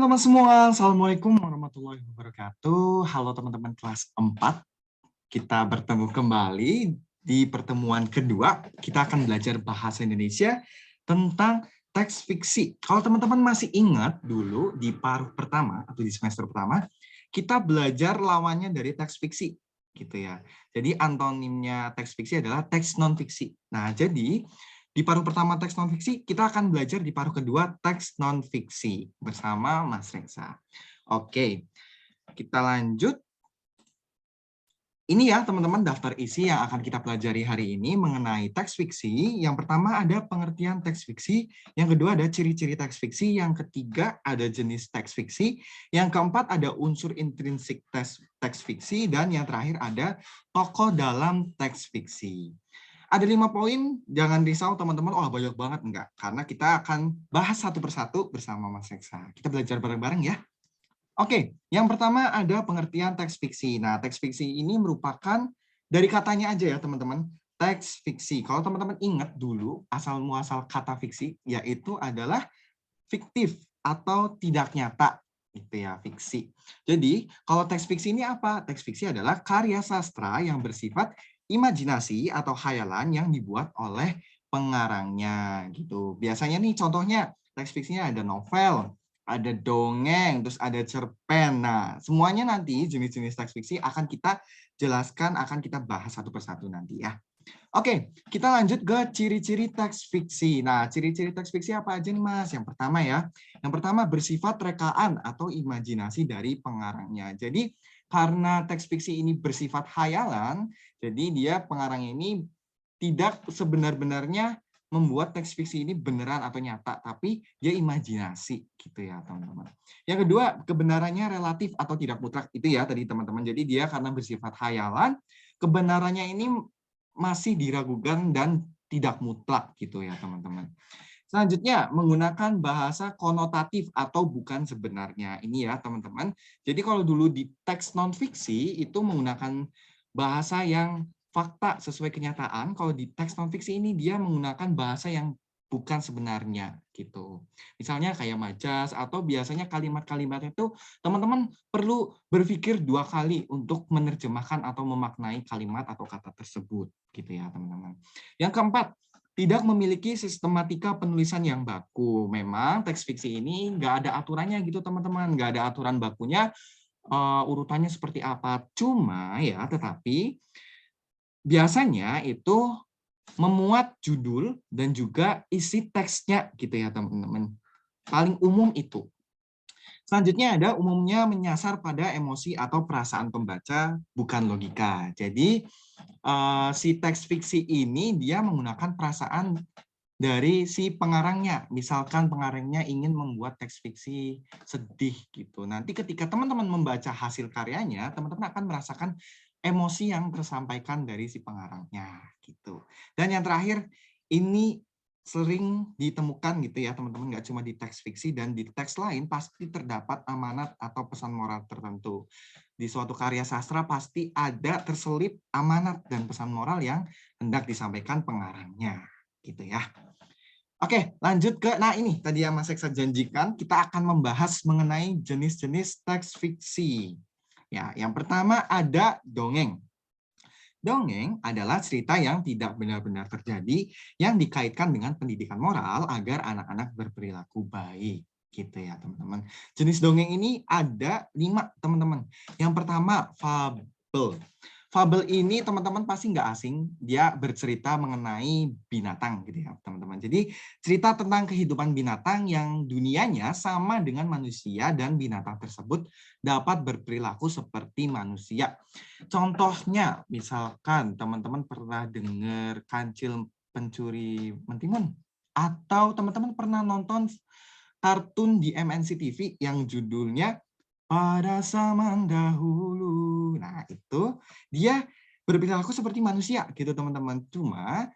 teman-teman semua, Assalamualaikum warahmatullahi wabarakatuh. Halo teman-teman kelas 4. Kita bertemu kembali di pertemuan kedua. Kita akan belajar bahasa Indonesia tentang teks fiksi. Kalau teman-teman masih ingat dulu di paruh pertama atau di semester pertama, kita belajar lawannya dari teks fiksi, gitu ya. Jadi antonimnya teks fiksi adalah teks non fiksi. Nah, jadi di paruh pertama teks non-fiksi, kita akan belajar di paruh kedua teks non-fiksi bersama Mas Reksa. Oke, kita lanjut. Ini ya teman-teman daftar isi yang akan kita pelajari hari ini mengenai teks fiksi. Yang pertama ada pengertian teks fiksi, yang kedua ada ciri-ciri teks fiksi, yang ketiga ada jenis teks fiksi, yang keempat ada unsur intrinsik teks fiksi, dan yang terakhir ada tokoh dalam teks fiksi. Ada 5 poin, jangan risau teman-teman, oh banyak banget, enggak. Karena kita akan bahas satu persatu bersama Mas Reksa. Kita belajar bareng-bareng ya. Oke, yang pertama ada pengertian teks fiksi. Nah, teks fiksi ini merupakan, dari katanya aja ya teman-teman, teks fiksi. Kalau teman-teman ingat dulu, asal-muasal kata fiksi, yaitu adalah fiktif atau tidak nyata. Itu ya, fiksi. Jadi, kalau teks fiksi ini apa? Teks fiksi adalah karya sastra yang bersifat imajinasi atau khayalan yang dibuat oleh pengarangnya gitu. Biasanya nih contohnya teks fiksinya ada novel, ada dongeng, terus ada cerpen. Nah, semuanya nanti jenis-jenis teks fiksi akan kita jelaskan, akan kita bahas satu persatu nanti ya. Oke, kita lanjut ke ciri-ciri teks fiksi. Nah, ciri-ciri teks fiksi apa aja nih Mas? Yang pertama ya, yang pertama bersifat rekaan atau imajinasi dari pengarangnya. Jadi karena teks fiksi ini bersifat khayalan, jadi dia pengarang ini tidak sebenar-benarnya membuat teks fiksi ini beneran atau nyata, tapi dia imajinasi gitu ya teman-teman. Yang kedua, kebenarannya relatif atau tidak mutlak itu ya tadi teman-teman. Jadi dia karena bersifat khayalan, kebenarannya ini masih diragukan dan tidak mutlak gitu ya teman-teman. Selanjutnya, menggunakan bahasa konotatif atau bukan sebenarnya. Ini ya teman-teman. Jadi kalau dulu di teks non-fiksi itu menggunakan bahasa yang fakta sesuai kenyataan. Kalau di teks non-fiksi ini dia menggunakan bahasa yang bukan sebenarnya gitu. Misalnya kayak majas atau biasanya kalimat-kalimat itu teman-teman perlu berpikir 2 kali untuk menerjemahkan atau memaknai kalimat atau kata tersebut gitu ya teman-teman. Yang keempat, tidak memiliki sistematika penulisan yang baku. Memang teks fiksi ini nggak ada aturannya gitu teman-teman, nggak ada aturan bakunya urutannya seperti apa. Cuma ya, tetapi biasanya itu memuat judul dan juga isi teksnya gitu ya teman-teman. Paling umum itu. Selanjutnya ada umumnya menyasar pada emosi atau perasaan pembaca, bukan logika. Jadi si teks fiksi ini dia menggunakan perasaan dari si pengarangnya. Misalkan pengarangnya ingin membuat teks fiksi sedih gitu. Nanti ketika teman-teman membaca hasil karyanya, teman-teman akan merasakan emosi yang tersampaikan dari si pengarangnya gitu. Dan yang terakhir, ini sering ditemukan gitu ya teman-teman, nggak cuma di teks fiksi, dan di teks lain pasti terdapat amanat atau pesan moral tertentu. Di suatu karya sastra pasti ada terselip amanat dan pesan moral yang hendak disampaikan pengarangnya gitu ya. Oke, lanjut ke, nah ini tadi yang Mas Eksa janjikan, kita akan membahas mengenai jenis-jenis teks fiksi. Ya, yang pertama ada dongeng. Dongeng adalah cerita yang tidak benar-benar terjadi yang dikaitkan dengan pendidikan moral agar anak-anak berperilaku baik. Gitu ya teman-teman. Jenis dongeng ini ada 5 teman-teman. Yang pertama fabel. Fabel ini teman-teman pasti nggak asing, dia bercerita mengenai binatang gitu ya teman-teman. Jadi cerita tentang kehidupan binatang yang dunianya sama dengan manusia dan binatang tersebut dapat berperilaku seperti manusia. Contohnya, misalkan teman-teman pernah dengar Kancil Pencuri Mentimun, atau teman-teman pernah nonton kartun di MNC TV yang judulnya Pada Zaman Dahulu. Nah, itu dia berperilaku seperti manusia gitu teman-teman. Cuma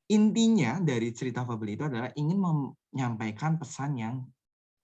intinya dari cerita fabel itu adalah ingin menyampaikan pesan yang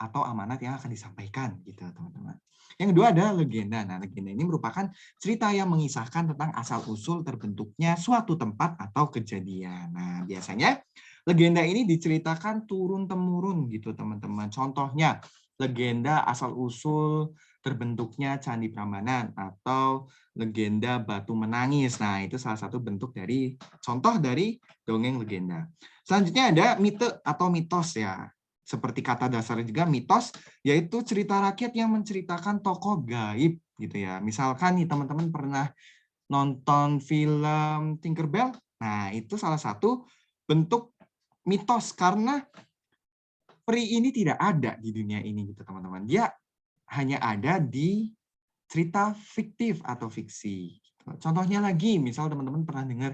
atau amanat yang akan disampaikan gitu teman-teman. Yang kedua ada legenda. Nah, legenda ini merupakan cerita yang mengisahkan tentang asal-usul terbentuknya suatu tempat atau kejadian. Nah, biasanya legenda ini diceritakan turun-temurun gitu teman-teman. Contohnya, legenda asal-usul terbentuknya Candi Prambanan atau legenda Batu Menangis. Nah, itu salah satu bentuk dari contoh dari dongeng legenda. Selanjutnya ada mite atau mitos ya. Seperti kata dasarnya juga mitos, yaitu cerita rakyat yang menceritakan tokoh gaib gitu ya. Misalkan nih teman-teman pernah nonton film Tinkerbell, nah itu salah satu bentuk mitos karena peri ini tidak ada di dunia ini gitu teman-teman. Dia hanya ada di cerita fiktif atau fiksi. Contohnya lagi, misal teman-teman pernah dengar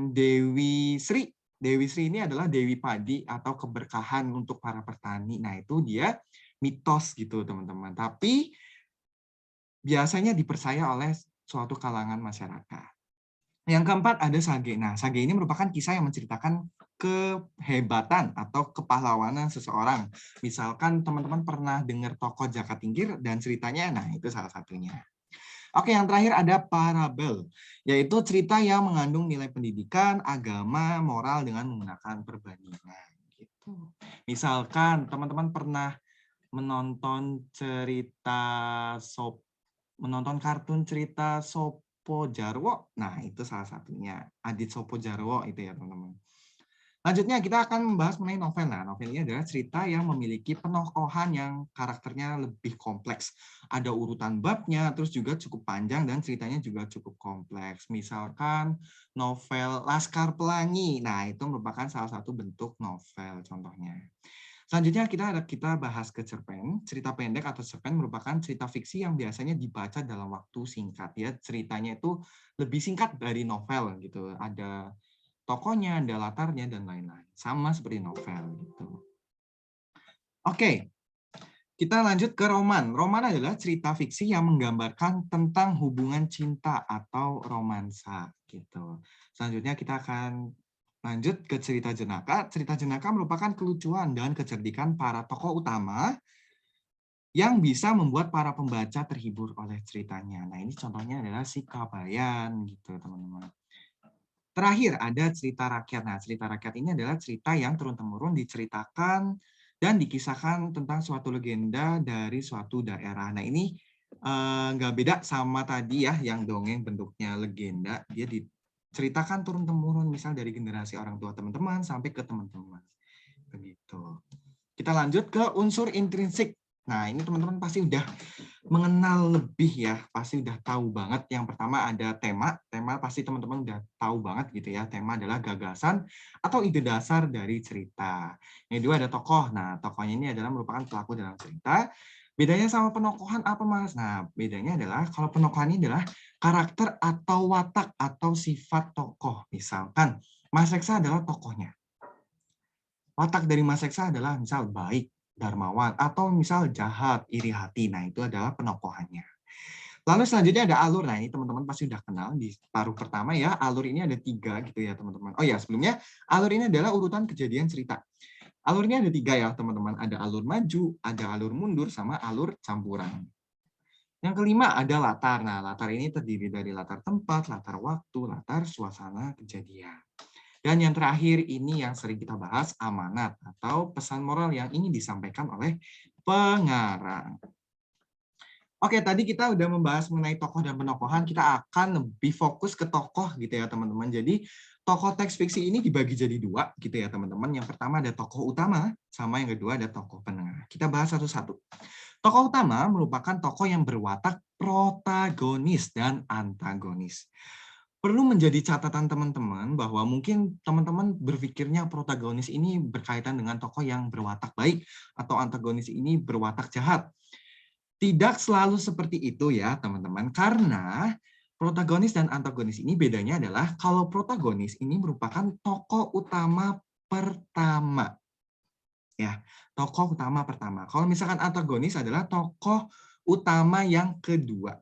Dewi Sri. Dewi Sri ini adalah Dewi Padi atau keberkahan untuk para petani. Nah itu dia mitos gitu teman-teman. Tapi biasanya dipercaya oleh suatu kalangan masyarakat. Yang keempat ada sage. Nah, sage ini merupakan kisah yang menceritakan kehebatan atau kepahlawanan seseorang. Misalkan teman-teman pernah dengar tokoh Jaka Tingkir dan ceritanya, nah itu salah satunya. Oke, yang terakhir ada parabel, yaitu cerita yang mengandung nilai pendidikan, agama, moral dengan menggunakan perbandingan. Gitu. Misalkan teman-teman pernah menonton menonton kartun cerita Sopo Jarwo. Nah, itu salah satunya. Adit Sopo Jarwo itu ya, teman-teman. Lanjutnya kita akan membahas mengenai novel. Nah, novel ini adalah cerita yang memiliki penokohan yang karakternya lebih kompleks. Ada urutan babnya, terus juga cukup panjang dan ceritanya juga cukup kompleks. Misalkan novel Laskar Pelangi. Nah, itu merupakan salah satu bentuk novel contohnya. Selanjutnya kita bahas ke cerpen. Cerita pendek atau cerpen merupakan cerita fiksi yang biasanya dibaca dalam waktu singkat ya. Ceritanya itu lebih singkat dari novel gitu. Ada tokohnya, ada latarnya dan lain-lain. Sama seperti novel gitu. Oke. Kita lanjut ke roman. Roman adalah cerita fiksi yang menggambarkan tentang hubungan cinta atau romansa gitu. Selanjutnya kita akan lanjut ke cerita jenaka. Cerita jenaka merupakan kelucuan dan kecerdikan para tokoh utama yang bisa membuat para pembaca terhibur oleh ceritanya. Nah, ini contohnya adalah si Kabayan gitu, teman-teman. Terakhir ada cerita rakyat. Nah, cerita rakyat ini adalah cerita yang turun-temurun diceritakan dan dikisahkan tentang suatu legenda dari suatu daerah. Nah, ini nggak beda sama tadi ya, yang dongeng bentuknya legenda. Dia diceritakan turun-temurun, misal dari generasi orang tua teman-teman sampai ke teman-teman. Begitu. Kita lanjut ke unsur intrinsik. Nah, ini teman-teman pasti udah mengenal lebih ya, pasti udah tahu banget. Yang pertama ada tema pasti teman-teman udah tahu banget gitu ya. Tema adalah gagasan atau ide dasar dari cerita. Yang kedua ada tokoh. Nah, tokohnya ini adalah merupakan pelaku dalam cerita. Bedanya sama penokohan apa, Mas? Nah, bedanya adalah kalau penokohan ini adalah karakter atau watak atau sifat tokoh. Misalkan Mas Reksa adalah tokohnya. Watak dari Mas Reksa adalah misal baik, darmawan, atau misal jahat, iri hati. Nah, itu adalah penokohannya. Lalu selanjutnya ada alur. Nah, ini teman-teman pasti udah kenal di paruh pertama ya. Alur ini ada 3 gitu ya, teman-teman. Oh ya, sebelumnya alur ini adalah urutan kejadian cerita. Alurnya ada 3 ya, teman-teman. Ada alur maju, ada alur mundur, sama alur campuran. Yang kelima ada latar. Nah, latar ini terdiri dari latar tempat, latar waktu, latar suasana kejadian. Dan yang terakhir ini yang sering kita bahas, amanat atau pesan moral yang ingin disampaikan oleh pengarang. Oke, tadi kita udah membahas mengenai tokoh dan penokohan, kita akan lebih fokus ke tokoh gitu ya teman-teman. Jadi tokoh teks fiksi ini dibagi jadi 2 gitu ya teman-teman. Yang pertama ada tokoh utama, sama yang kedua ada tokoh penengah. Kita bahas satu-satu. Tokoh utama merupakan tokoh yang berwatak protagonis dan antagonis. Perlu menjadi catatan teman-teman bahwa mungkin teman-teman berpikirnya protagonis ini berkaitan dengan tokoh yang berwatak baik atau antagonis ini berwatak jahat. Tidak selalu seperti itu ya teman-teman, karena protagonis dan antagonis ini bedanya adalah kalau protagonis ini merupakan tokoh utama pertama. Ya, tokoh utama pertama. Kalau misalkan antagonis adalah tokoh utama yang kedua.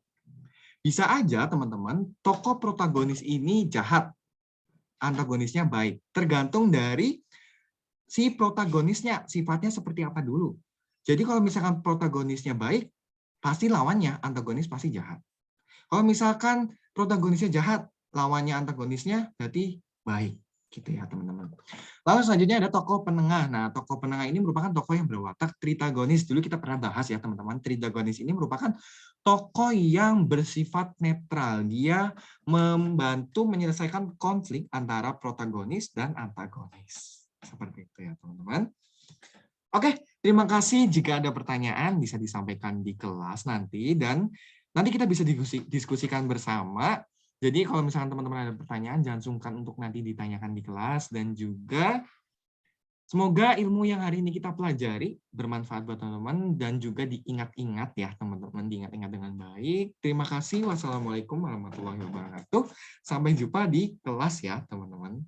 Bisa aja teman-teman, tokoh protagonis ini jahat, antagonisnya baik. Tergantung dari si protagonisnya, sifatnya seperti apa dulu. Jadi kalau misalkan protagonisnya baik, pasti lawannya, antagonis pasti jahat. Kalau misalkan protagonisnya jahat, lawannya antagonisnya berarti baik. Gitu ya teman-teman. Lalu selanjutnya ada tokoh penengah. Nah, tokoh penengah ini merupakan tokoh yang berwatak tritagonis. Dulu kita pernah bahas ya teman-teman. Tritagonis ini merupakan tokoh yang bersifat netral. Dia membantu menyelesaikan konflik antara protagonis dan antagonis. Seperti itu ya teman-teman. Oke, terima kasih. Jika ada pertanyaan bisa disampaikan di kelas nanti dan nanti kita bisa diskusikan bersama. Jadi kalau misalkan teman-teman ada pertanyaan, jangan sungkan untuk nanti ditanyakan di kelas. Dan juga semoga ilmu yang hari ini kita pelajari bermanfaat buat teman-teman dan juga diingat-ingat ya teman-teman, diingat-ingat dengan baik. Terima kasih. Wassalamualaikum warahmatullahi wabarakatuh. Sampai jumpa di kelas ya teman-teman.